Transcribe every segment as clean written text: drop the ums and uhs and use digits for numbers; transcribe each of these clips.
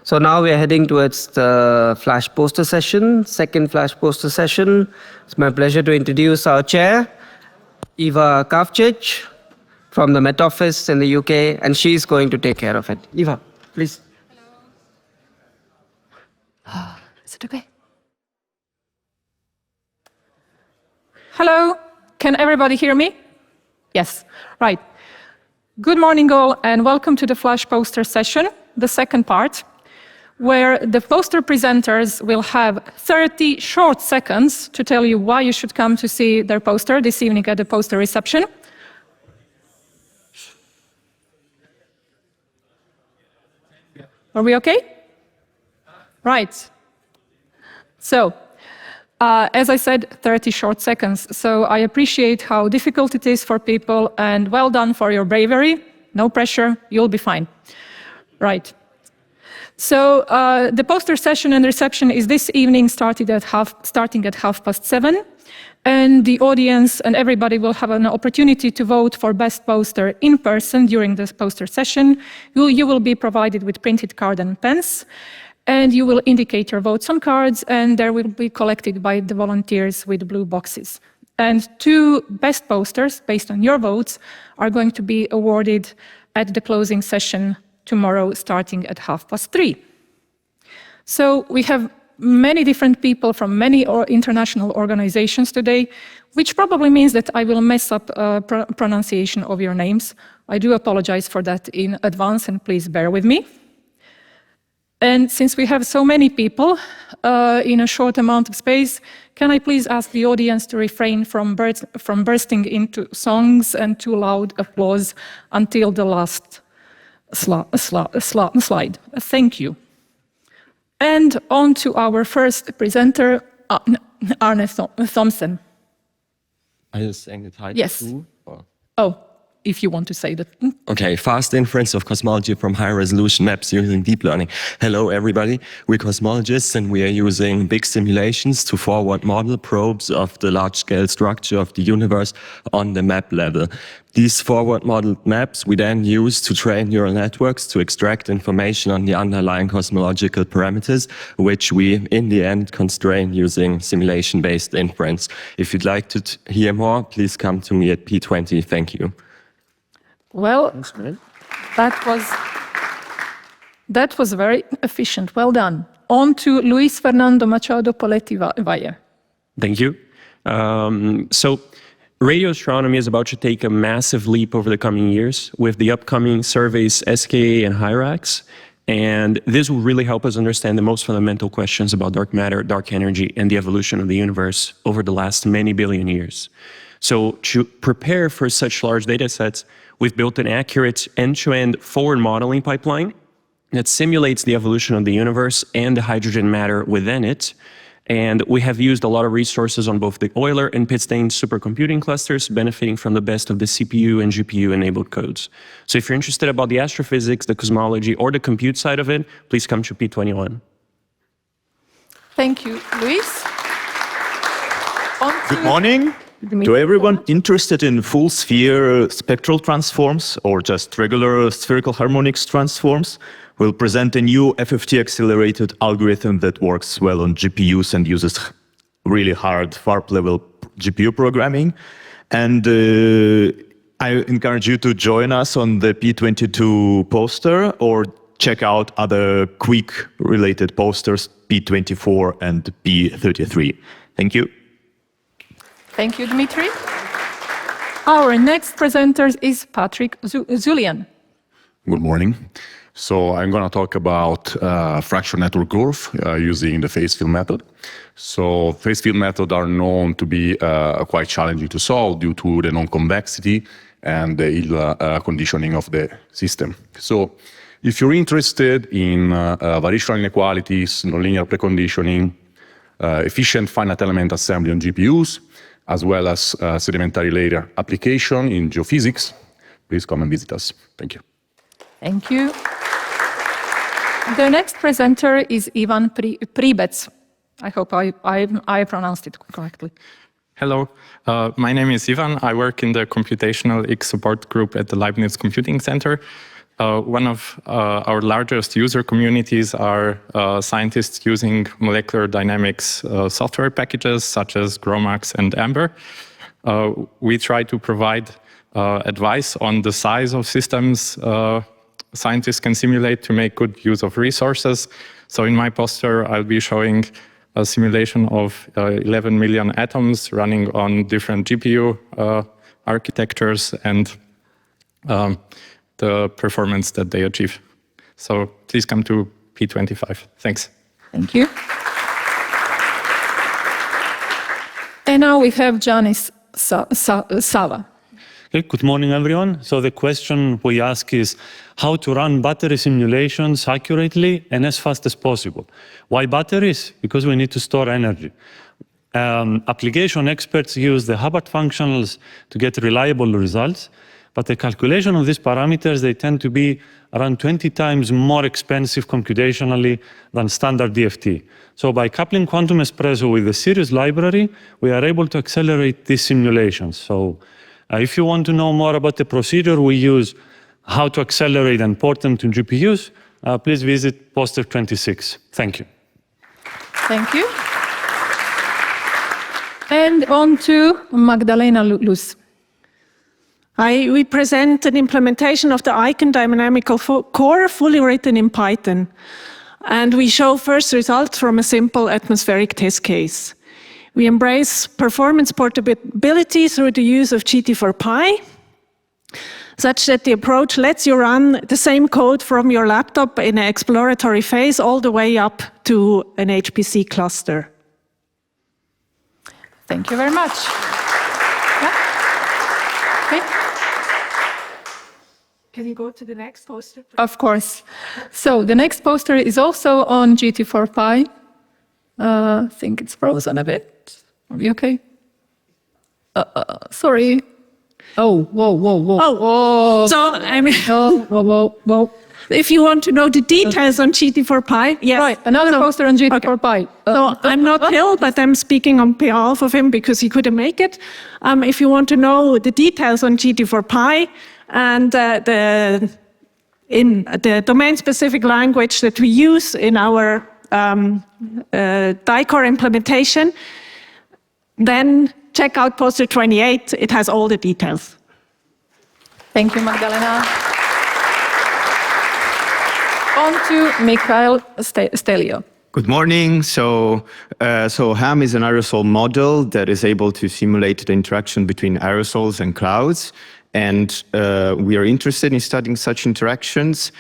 So now we are heading towards the Flash poster session, second Flash poster session. It's my pleasure to introduce our chair, Eva Kavcic, from the Met Office in the UK, and she's going to take care of it. Eva, please. Hello. Is it okay? Hello. Can everybody hear me? Yes. Right. Good morning, all, and welcome to the Flash poster session, the second part, where the poster presenters will have 30 short seconds to tell you why you should come to see their poster this evening at the poster reception. Are we okay? Right. So, as I said, 30 short seconds. So I appreciate how difficult it is for people, and well done for your bravery. No pressure, you'll be fine. Right. So the poster session and reception is this evening, starting at 7:30, and the audience and everybody will have an opportunity to vote for best poster in person during this poster session. You will be provided with printed card and pens, and you will indicate your votes on cards, and they will be collected by the volunteers with blue boxes. And 2 best posters, based on your votes, are going to be awarded at the closing session tomorrow, starting at 3:30. So we have many different people from many international organizations today, which probably means that I will mess up pronunciation of your names. I do apologize for that in advance, and please bear with me. And since we have so many people in a short amount of space, can I please ask the audience to refrain from bursting into songs and too loud applause until the last slide. Thank you. And on to our first presenter, Arne Thomsen. Are you saying the title? Yes. Too, or? Oh, if you want to say that. Okay, fast inference of cosmology from high-resolution maps using deep learning. Hello, everybody. We're cosmologists, and we are using big simulations to forward model probes of the large-scale structure of the universe on the map level. These forward modeled maps we then use to train neural networks to extract information on the underlying cosmological parameters, which we, in the end, constrain using simulation-based inference. If you'd like to hear more, please come to me at P20. Thank you. Well, that was very efficient. Well done. On to Luis Fernando Machado Poletti Valle. Thank you. So radio astronomy is about to take a massive leap over the coming years with the upcoming surveys SKA and HIRAX. And this will really help us understand the most fundamental questions about dark matter, dark energy, and the evolution of the universe over the last many billion years. So to prepare for such large data sets, we've built an accurate end-to-end forward modeling pipeline that simulates the evolution of the universe and the hydrogen matter within it. And we have used a lot of resources on both the Euler and Pitstein supercomputing clusters, benefiting from the best of the CPU and GPU-enabled codes. So if you're interested about the astrophysics, the cosmology, or the compute side of it, please come to P21. Thank you, Luis. Good morning. To everyone interested in full sphere spectral transforms or just regular spherical harmonics transforms, we'll present a new FFT-Accelerated algorithm that works well on GPUs and uses really hard FARP-level GPU programming. And I encourage you to join us on the P22 poster or check out other quick-related posters, P24 and P33. Thank you. Thank you, Dmitrii. Our next presenter is Patrick Zulian. Good morning. So I'm going to talk about fracture network growth using the phase field method. So phase field methods are known to be quite challenging to solve due to the non-convexity and the ill conditioning of the system. So if you're interested in variational inequalities, nonlinear preconditioning, efficient finite element assembly on GPUs, as well as sedimentary layer application in geophysics, please come and visit us. Thank you. Thank you. The next presenter is Ivan Pribec. I hope I pronounced it correctly. Hello, my name is Ivan. I work in the Computational X support group at the Leibniz Computing Center. One of our largest user communities are scientists using molecular dynamics software packages such as GROMACS and Amber. We try to provide advice on the size of systems scientists can simulate to make good use of resources. So in my poster, I'll be showing a simulation of 11 million atoms running on different GPU architectures and the performance that they achieve. So please come to P25. Thanks. Thank you. And now we have Giannis Savva. Okay, good morning, everyone. So the question we ask is how to run battery simulations accurately and as fast as possible. Why batteries? Because we need to store energy. Application experts use the Hubbard functionals to get reliable results, but the calculation of these parameters, they tend to be around 20 times more expensive computationally than standard DFT. So by coupling quantum espresso with the SIRIUS library, we are able to accelerate these simulations. So if you want to know more about the procedure we use, how to accelerate and port them to GPUs, please visit poster 26. Thank you. Thank you. And on to Magdalena Luz. We present an implementation of the Icon Dynamical core fully written in Python. And we show first results from a simple atmospheric test case. We embrace performance portability through the use of GT4Pi, such that the approach lets you run the same code from your laptop in an exploratory phase all the way up to an HPC cluster. Thank you very much. Yeah? Okay. Can you go to the next poster? Of course. So the next poster is also on GT4Pi. I think it's frozen a bit. Are we okay? Sorry. Oh, whoa. Oh, so I mean, Whoa. if you want to know the details on GT4Pi, yes. Right, another poster on GT4Pi. So I'm not Phil, but I'm speaking on behalf of him because he couldn't make it. If you want to know the details on GT4Pi and the domain-specific language that we use in our DICOR implementation, then check out poster 28. It has all the details. Thank you, Magdalena. On to Mikhail Stelio. Good morning. So HAM is an aerosol model that is able to simulate the interaction between aerosols and clouds. And we are interested in studying such interactions.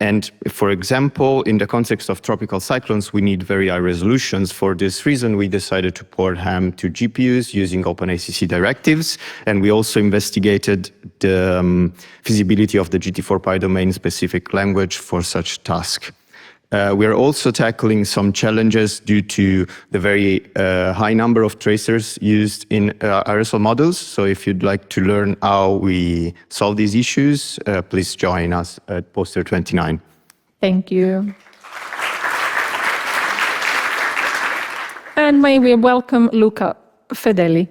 And for example, in the context of tropical cyclones, we need very high resolutions. For this reason, we decided to port HAM to GPUs using OpenACC directives. And we also investigated the feasibility of the GT4Pi domain-specific language for such task. We are also tackling some challenges due to the very high number of tracers used in aerosol models. So if you'd like to learn how we solve these issues, please join us at poster 29. Thank you. And may we welcome Luca Fedeli.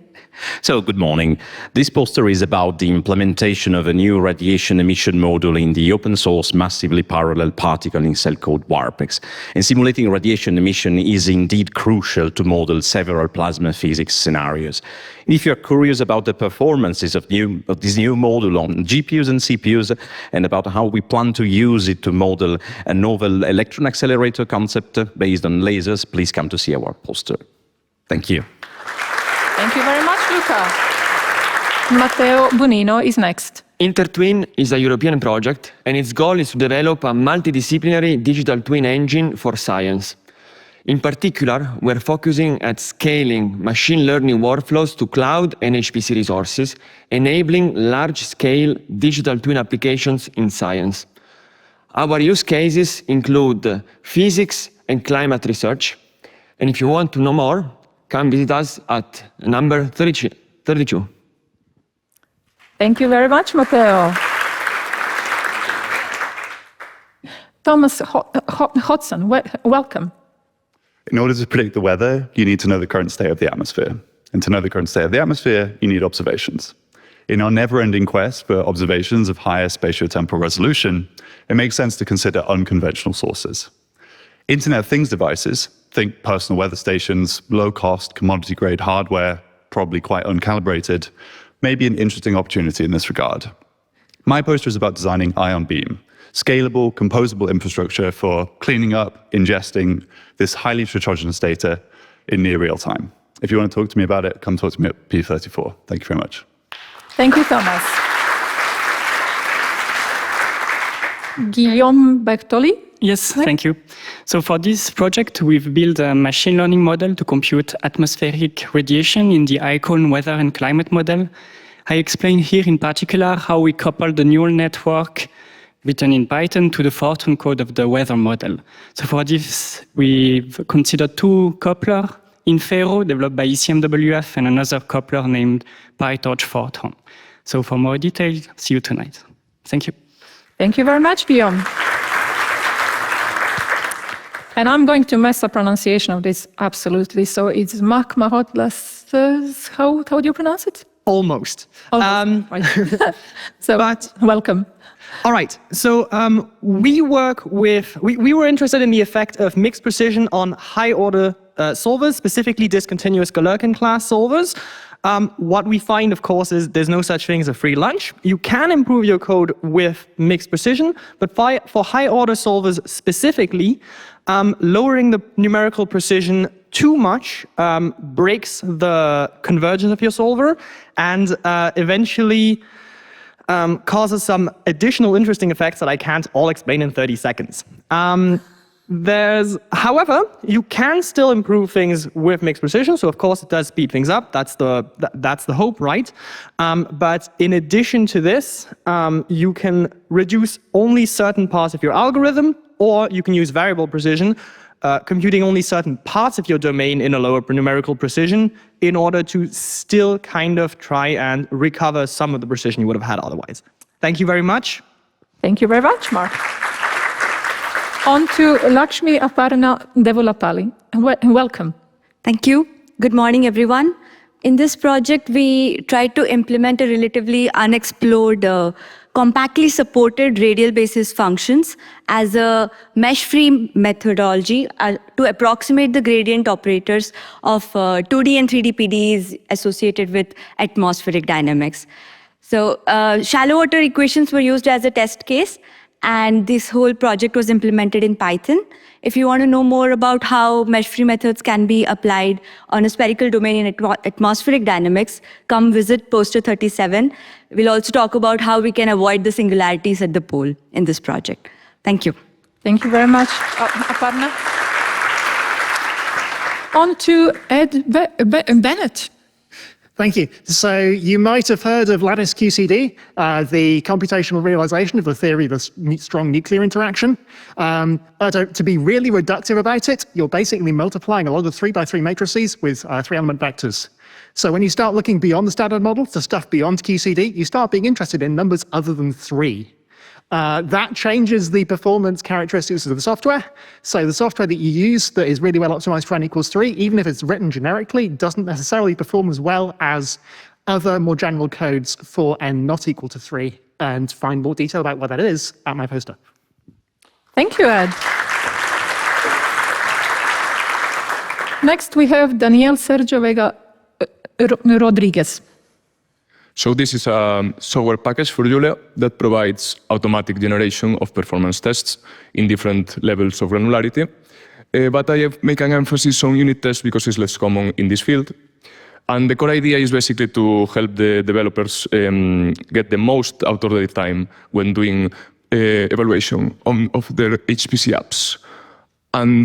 So, good morning. This poster is about the implementation of a new radiation emission module in the open source massively parallel particling cell called WARPEX. And simulating radiation emission is indeed crucial to model several plasma physics scenarios. If you're curious about the performances of this new module on GPUs and CPUs and about how we plan to use it to model a novel electron accelerator concept based on lasers, please come to see our poster. Thank you. Thank you very much, Luca. Matteo Bonino is next. InterTwin is a European project, and its goal is to develop a multidisciplinary digital twin engine for science. In particular, we're focusing at scaling machine learning workflows to cloud and HPC resources, enabling large-scale digital twin applications in science. Our use cases include physics and climate research, and if you want to know more, come visit us at number 32. Thank you very much, Matteo. Thomas Hodson, welcome. In order to predict the weather, you need to know the current state of the atmosphere. And to know the current state of the atmosphere, you need observations. In our never-ending quest for observations of higher spatiotemporal resolution, it makes sense to consider unconventional sources. Internet of Things devices, think personal weather stations, low-cost, commodity-grade hardware, probably quite uncalibrated, may be an interesting opportunity in this regard. My poster is about designing Ion Beam, scalable, composable infrastructure for cleaning up, ingesting this highly heterogeneous data in near real time. If you want to talk to me about it, come talk to me at P34. Thank you very much. Thank you, Thomas. Guillaume Bertoli? Yes, thank you. So for this project, we've built a machine learning model to compute atmospheric radiation in the icon weather and climate model. I explain here in particular how we couple the neural network written in Python to the Fortran code of the weather model. So for this, we've considered two couplers, Infero, developed by ECMWF, and another coupler named PyTorch Fortran. So for more details, see you tonight. Thank you. Thank you very much, Guillaume. And I'm going to mess up pronunciation of this, absolutely. So it's Marc Marot-Las... How do you pronounce it? Almost. Right. So, welcome. All right. So we work with, we were interested in the effect of mixed precision on high-order solvers, specifically discontinuous Galerkin class solvers. What we find, of course, is there's no such thing as a free lunch. You can improve your code with mixed precision, but for high-order solvers specifically, lowering the numerical precision too much breaks the convergence of your solver and eventually causes some additional interesting effects that I can't all explain in 30 seconds. However, you can still improve things with mixed precision, so of course it does speed things up. That's the hope, right? But in addition to this, you can reduce only certain parts of your algorithm, or you can use variable precision, computing only certain parts of your domain in a lower numerical precision in order to still kind of try and recover some of the precision you would have had otherwise. Thank you very much. Thank you very much, Mark. On to Lakshmi Aparna Devolapalli. Welcome. Thank you. Good morning, everyone. In this project, we tried to implement a relatively unexplored, compactly supported radial basis functions as a mesh-free methodology to approximate the gradient operators of 2D and 3D PDEs associated with atmospheric dynamics. So shallow water equations were used as a test case, and this whole project was implemented in Python. If you want to know more about how mesh-free methods can be applied on a spherical domain in atmospheric dynamics, come visit poster 37. We'll also talk about how we can avoid the singularities at the pole in this project. Thank you. Thank you very much, Aparna. On to Ed Bennett. Thank you. So you might have heard of lattice QCD, the computational realization of the theory of a strong nuclear interaction. To be really reductive about it, you're basically multiplying a lot of 3x3 matrices with 3-element vectors. So when you start looking beyond the standard model to stuff beyond QCD, you start being interested in numbers other than 3. That changes the performance characteristics of the software. So the software that you use that is really well optimized for n equals 3, even if it's written generically, doesn't necessarily perform as well as other more general codes for n not equal to 3. And find more detail about what that is at my poster. Thank you, Ed. Next, we have Daniel Sergio Vega Rodriguez. So this is a software package for Julia that provides automatic generation of performance tests in different levels of granularity. But I have make an emphasis on unit tests because it's less common in this field. And the core idea is basically to help the developers get the most out of their time when doing evaluation of their HPC apps. And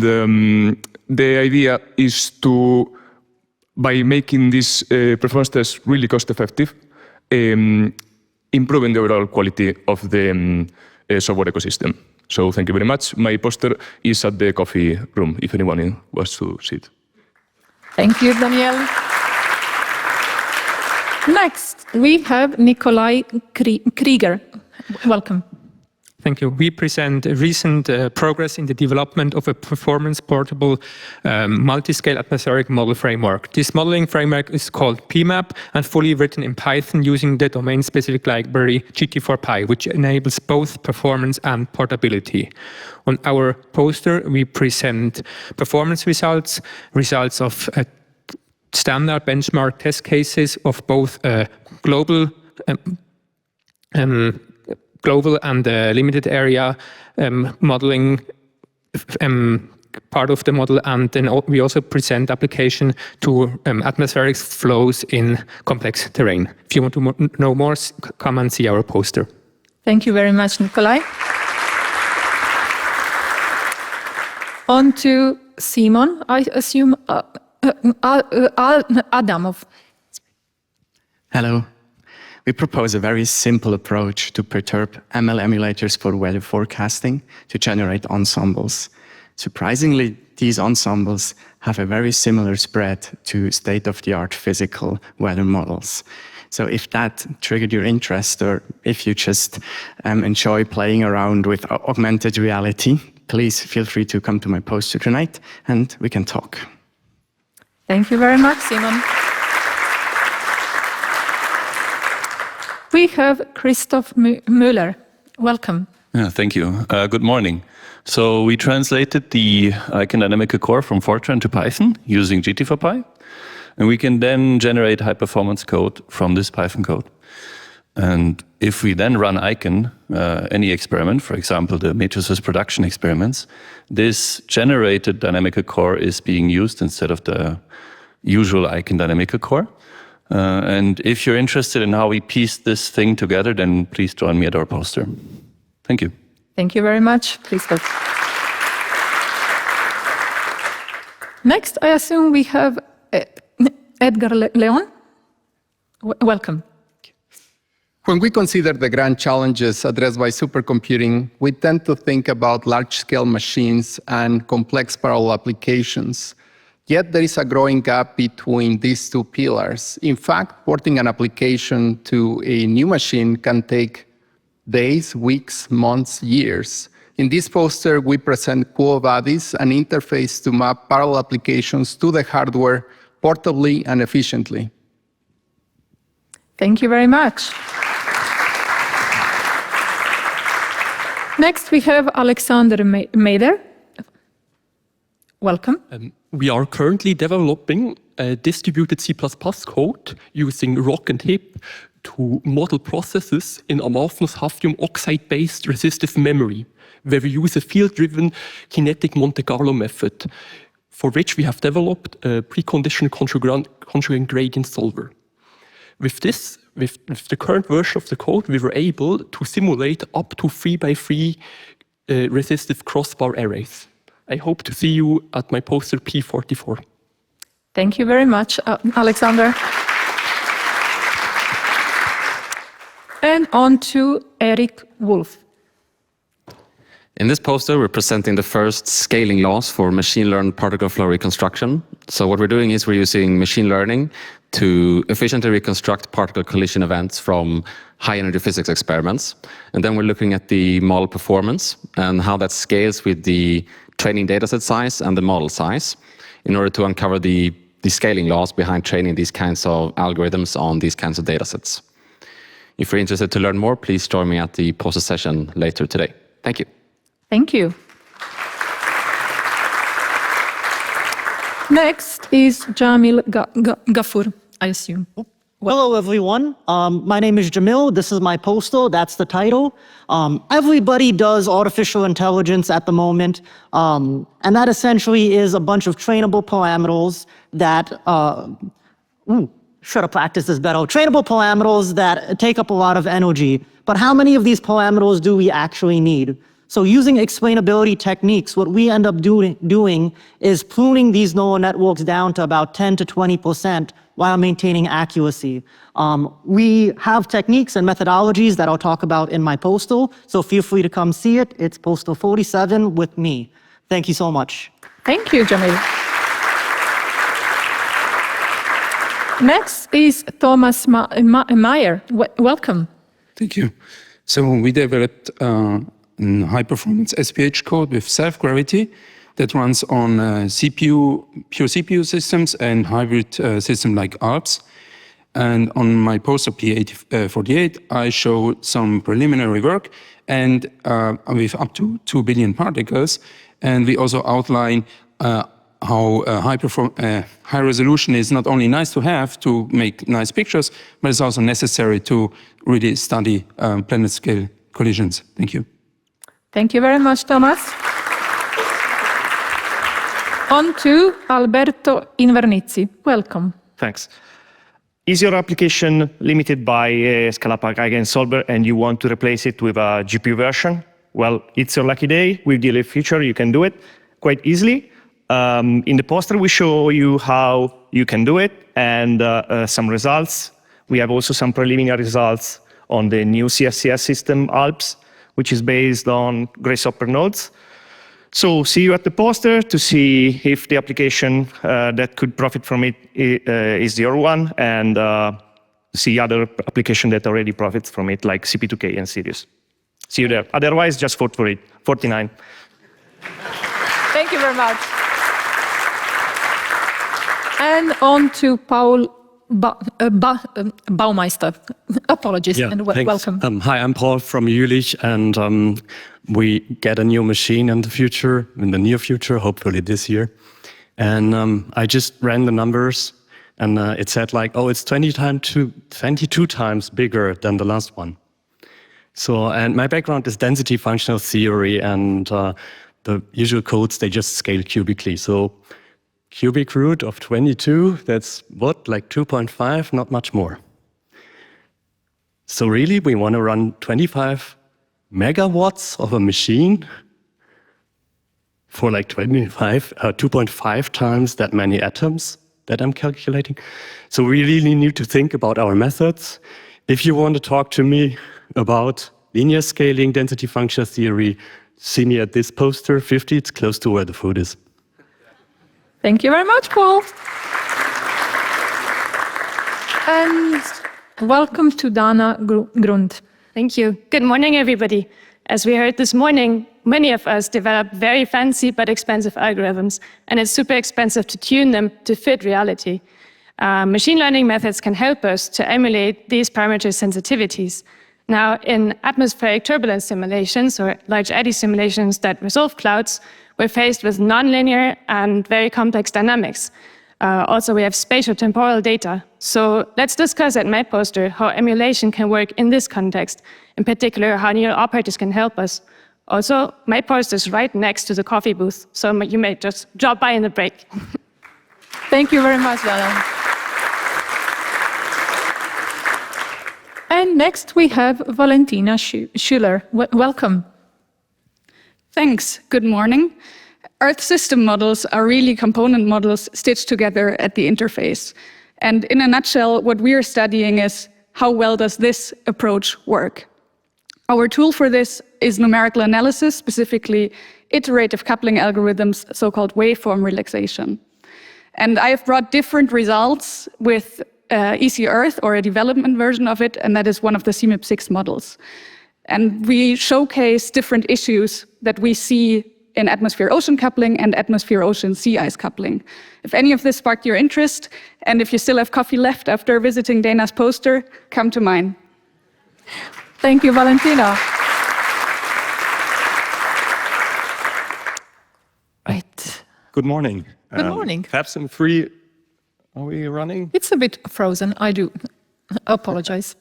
the idea is to, by making these performance tests really cost-effective, improving the overall quality of the software ecosystem. So thank you very much. My poster is at the coffee room, if anyone wants to see it. Thank you, Daniel. Next, we have Nikolai Krieger. Welcome. Thank you. We present recent progress in the development of a performance-portable multi-scale atmospheric model framework. This modeling framework is called PMAP and fully written in Python using the domain-specific library GT4Py, which enables both performance and portability. On our poster, we present performance results of standard benchmark test cases of both global and limited area modeling part of the model, and then we also present application to atmospheric flows in complex terrain. If you want to know more, come and see our poster. Thank you very much, Nikolai. On to Simon, I assume Adamov. Hello. We propose a very simple approach to perturb ML emulators for weather forecasting to generate ensembles. Surprisingly, these ensembles have a very similar spread to state-of-the-art physical weather models. So if that triggered your interest, or if you just enjoy playing around with augmented reality, please feel free to come to my poster tonight and we can talk. Thank you very much, Simon. We have Christoph Müller. Welcome. Yeah, thank you. Good morning. So we translated the Icon Dynamical core from Fortran to Python using GT4Py, and we can then generate high-performance code from this Python code. And if we then run Icon, any experiment, for example, the matrices production experiments, this generated dynamical core is being used instead of the usual Icon Dynamical core. And if you're interested in how we piece this thing together, then please join me at our poster. Thank you. Thank you very much, Christoph. Next, I assume we have Edgar Leon. Welcome. When we consider the grand challenges addressed by supercomputing, we tend to think about large-scale machines and complex parallel applications. Yet there is a growing gap between these two pillars. In fact, porting an application to a new machine can take days, weeks, months, years. In this poster, we present Quo Vadis, an interface to map parallel applications to the hardware portably and efficiently. Thank you very much. Next, we have Alexander Meder. Welcome. We are currently developing a distributed C++ code using ROC and HIP to model processes in amorphous hafnium oxide-based resistive memory, where we use a field-driven kinetic Monte Carlo method, for which we have developed a preconditional conjugate gradient solver. With this, with the current version of the code, we were able to simulate up to 3x3 resistive crossbar arrays. I hope to see you at my poster P44. Thank you very much, Alexander. And on to Eric Wolf. In this poster, we're presenting the first scaling laws for machine-learned particle flow reconstruction. So what we're doing is we're using machine learning to efficiently reconstruct particle collision events from high-energy physics experiments. And then we're looking at the model performance and how that scales with the training dataset size and the model size in order to uncover the scaling laws behind training these kinds of algorithms on these kinds of datasets. If you're interested to learn more, please join me at the poster session later today. Thank you. Thank you. Next is Jamil Ghafour, I assume. Hello, everyone. My name is Jamil. This is my poster. That's the title. Everybody does artificial intelligence at the moment, and that essentially is a bunch of trainable parameters that should have practiced this better. Trainable parameters that take up a lot of energy. But how many of these parameters do we actually need? So using explainability techniques, what we end up doing is pruning these neural networks down to about 10 to 20% while maintaining accuracy. We have techniques and methodologies that I'll talk about in my poster, so feel free to come see it. It's poster 47 with me. Thank you so much. Thank you, Jamil. Next is Thomas Meyer. Welcome. Thank you. So we developed a high-performance SPH code with self-gravity that runs on CPU, pure CPU systems and hybrid systems like ALPS. And on my poster P48, I show some preliminary work and with up to 2 billion particles. And we also outline how high resolution is not only nice to have to make nice pictures, but it's also necessary to really study planet-scale collisions. Thank you. Thank you very much, Thomas. On to Alberto Invernizzi. Welcome. Thanks. Is your application limited by a Scala-Pack eigensolver and you want to replace it with a GPU version? Well, it's your lucky day. With the feature, you can do it quite easily. In the poster, we show you how you can do it and some results. We have also some preliminary results on the new CFCS system, ALPS, which is based on Grace-Hopper nodes. So see you at the poster to see if the application that could profit from it is your one, and see other application that already profits from it, like CP2K and SIRIUS. See you there. Otherwise, just vote for it. 49. Thank you very much. And on to Paul Baumeister. Apologies and welcome. Hi, I'm Paul from Jülich, and we get a new machine in the near future, hopefully this year. And I just ran the numbers, and it said like, oh, it's 22 times bigger than the last one. So, and my background is density functional theory, and the usual codes, they just scale cubically. So cubic root of 22, that's what, like 2.5, not much more. So really, we want to run 25 megawatts of a machine for like 2.5 times that many atoms that I'm calculating. So we really need to think about our methods. If you want to talk to me about linear scaling, density functional theory, see me at this poster, 50, it's close to where the food is. Thank you very much, Paul. And welcome to Dana Grund. Thank you. Good morning, everybody. As we heard this morning, many of us develop very fancy but expensive algorithms, and it's super expensive to tune them to fit reality. Machine learning methods can help us to emulate these parameter sensitivities. Now, in atmospheric turbulence simulations or large eddy simulations that resolve clouds, we're faced with nonlinear and very complex dynamics. Also, we have spatial-temporal data. So let's discuss at my poster how emulation can work in this context, in particular, how neural operators can help us. Also, my poster is right next to the coffee booth, so you may just drop by in the break. Thank you very much, Dana. And next we have Valentina Schüller. Welcome. Thanks. Good morning. Earth system models are really component models stitched together at the interface. And in a nutshell, what we are studying is how well does this approach work? Our tool for this is numerical analysis, specifically iterative coupling algorithms, so-called waveform relaxation. And I have brought different results with EC Earth, or a development version of it, and that is one of the CMIP6 models. And we showcase different issues that we see in atmosphere-ocean coupling and atmosphere-ocean sea ice coupling. If any of this sparked your interest, and if you still have coffee left after visiting Dana's poster, come to mine. Thank you, Valentina. Right. Good morning. Good morning. FFT-3, are we running? It's a bit frozen, I do apologize.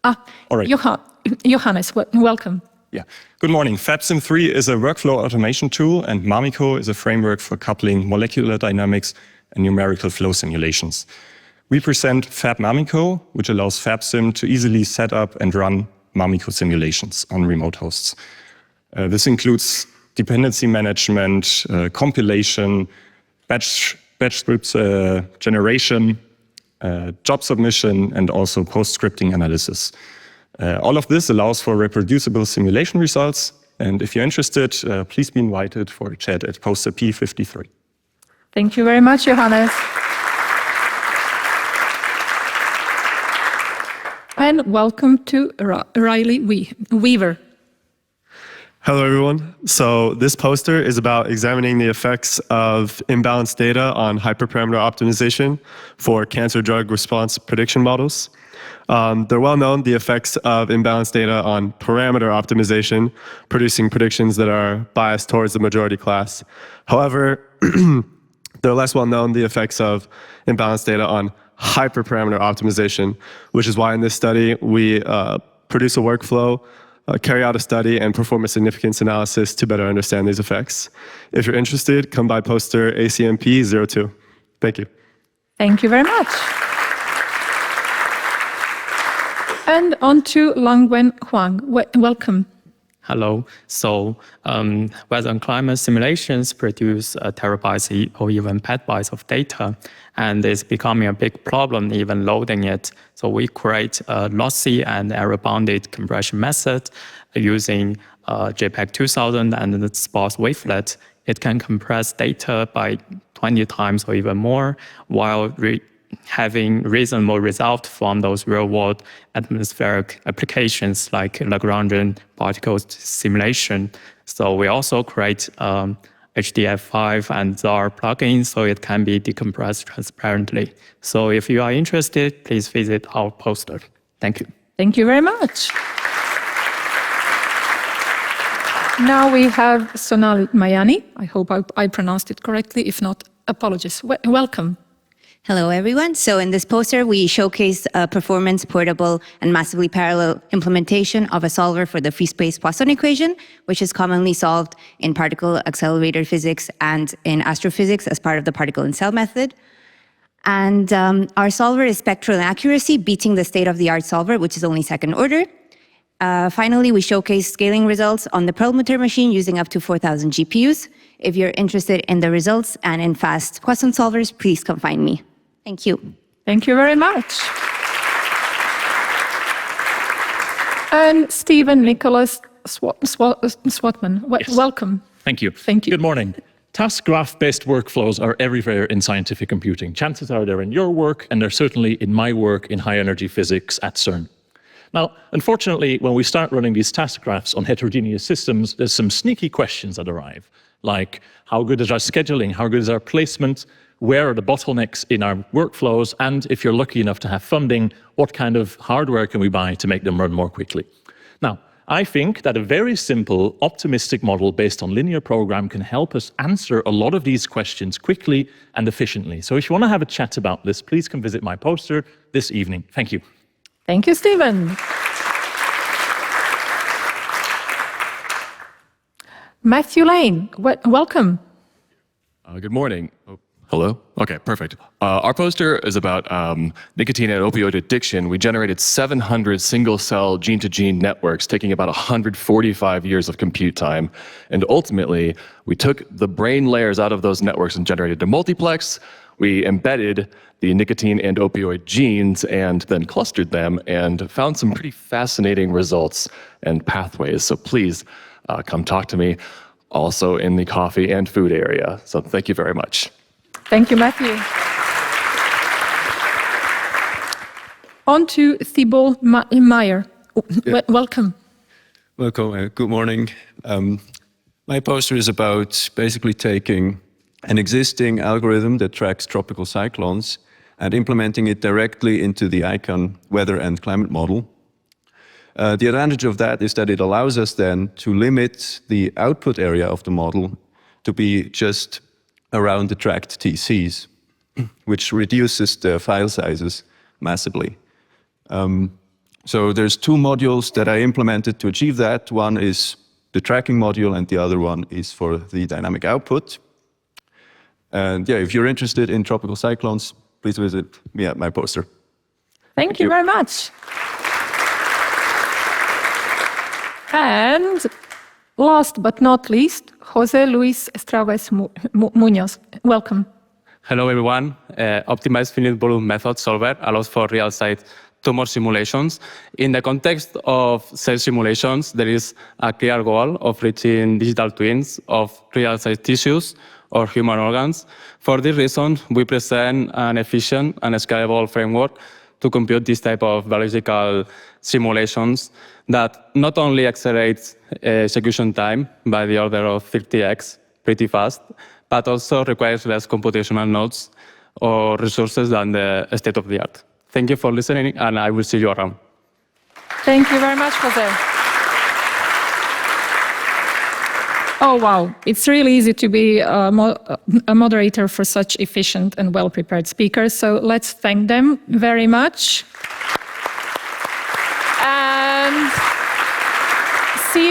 All right. Giannis, welcome. Yeah. Good morning. FFT-3 is a workflow automation tool, and Mamico is a framework for coupling molecular dynamics and numerical flow simulations. We present FabMamico, which allows FabSim to easily set up and run Mamico simulations on remote hosts. This includes dependency management, compilation, batch scripts generation, job submission, and also post-scripting analysis. All of this allows for reproducible simulation results. And if you're interested, please be invited for a chat at poster P53. Thank you very much, Johannes. And welcome to Riley Weaver. Hello, everyone. So this poster is about examining the effects of imbalanced data on hyperparameter optimization for cancer drug response prediction models. They're well known, the effects of imbalanced data on parameter optimization, producing predictions that are biased towards the majority class. However, they're less well known, the effects of imbalanced data on hyperparameter optimization, which is why in this study we produce a workflow, carry out a study, and perform a significance analysis to better understand these effects. If you're interested, come by poster ACMP02. Thank you. Thank you very much. And on to Langwen Huang. Welcome. Hello. So weather and climate simulations produce terabytes or even petabytes of data, and it's becoming a big problem even loading it. So we create a lossy and error-bounded compression method using JPEG 2000 and the sparse wavelet. It can compress data by 20 times or even more, while having reasonable results from those real-world atmospheric applications like Lagrangian particle simulation. So we also create HDF5 and ZAR plugins so it can be decompressed transparently. So if you are interested, please visit our poster. Thank you. Thank you very much. Now we have Sonal Mayani. I hope I pronounced it correctly. If not, apologies. Welcome. Hello, everyone. So in this poster, we showcase a performance, portable, and massively parallel implementation of a solver for the free space Poisson equation, which is commonly solved in particle accelerator physics and in astrophysics as part of the particle and cell method. And our solver is spectral in accuracy, beating the state-of-the-art solver, which is only second order. Finally, we showcase scaling results on the Perlmutter machine using up to 4,000 GPUs. If you're interested in the results and in fast Poisson solvers, please come find me. Thank you. Thank you very much. And Stephen Nicholas Swatman, welcome. Thank you. Thank you. Good morning. Task graph-based workflows are everywhere in scientific computing. Chances are they're in your work, and they're certainly in my work in high-energy physics at CERN. Now, unfortunately, when we start running these task graphs on heterogeneous systems, there's some sneaky questions that arrive, like how good is our scheduling, how good is our placement, where are the bottlenecks in our workflows, and if you're lucky enough to have funding, what kind of hardware can we buy to make them run more quickly? Now, I think that a very simple, optimistic model based on linear program can help us answer a lot of these questions quickly and efficiently. So if you want to have a chat about this, please come visit my poster this evening. Thank you. Thank you, Stephen. Matthew Lane, welcome. Good morning. Oh, hello? Okay, perfect. Our poster is about nicotine and opioid addiction. We generated 700 single-cell gene-to-gene networks, taking about 145 years of compute time. And ultimately, we took the brain layers out of those networks and generated a multiplex. We embedded the nicotine and opioid genes and then clustered them and found some pretty fascinating results and pathways. So please come talk to me also in the coffee and food area. So thank you very much. Thank you, Matthew. On to Thibault Meyer. Welcome. Welcome. Good morning. My poster is about basically taking an existing algorithm that tracks tropical cyclones and implementing it directly into the ICON weather and climate model. The advantage of that is that it allows us then to limit the output area of the model to be just around the tracked TCs, which reduces the file sizes massively. So there's two modules that I implemented to achieve that. One is the tracking module and the other one is for the dynamic output. And yeah, if you're interested in tropical cyclones, please visit me at my poster. Thank you very much. And last but not least, Jose Luis Estraves Munoz. Welcome. Hello, everyone. Optimized finite volume method solver allows for real-side tumor simulations. In the context of cell simulations, there is a clear goal of reaching digital twins of real-side tissues or human organs. For this reason, we present an efficient and scalable framework to compute this type of biological simulations that not only accelerates execution time by the order of 30x, pretty fast, but also requires less computational nodes or resources than the state of the art. Thank you for listening, and I will see you around. Thank you very much, Jose. Oh, wow. It's really easy to be a moderator for such efficient and well-prepared speakers, so let's thank them very much. And see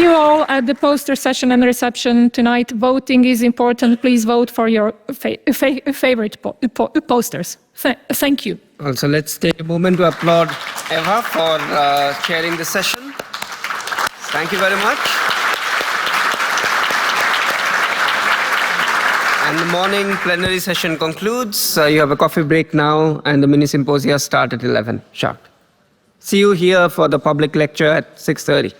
you all at the poster session and reception tonight. Voting is important. Please vote for your favorite posters. Thank you. Also, let's take a moment to applaud Eva for chairing the session. Thank you very much. And the morning plenary session concludes. You have a coffee break now, and the mini symposia start at 11 sharp. See you here for the public lecture at 6:30.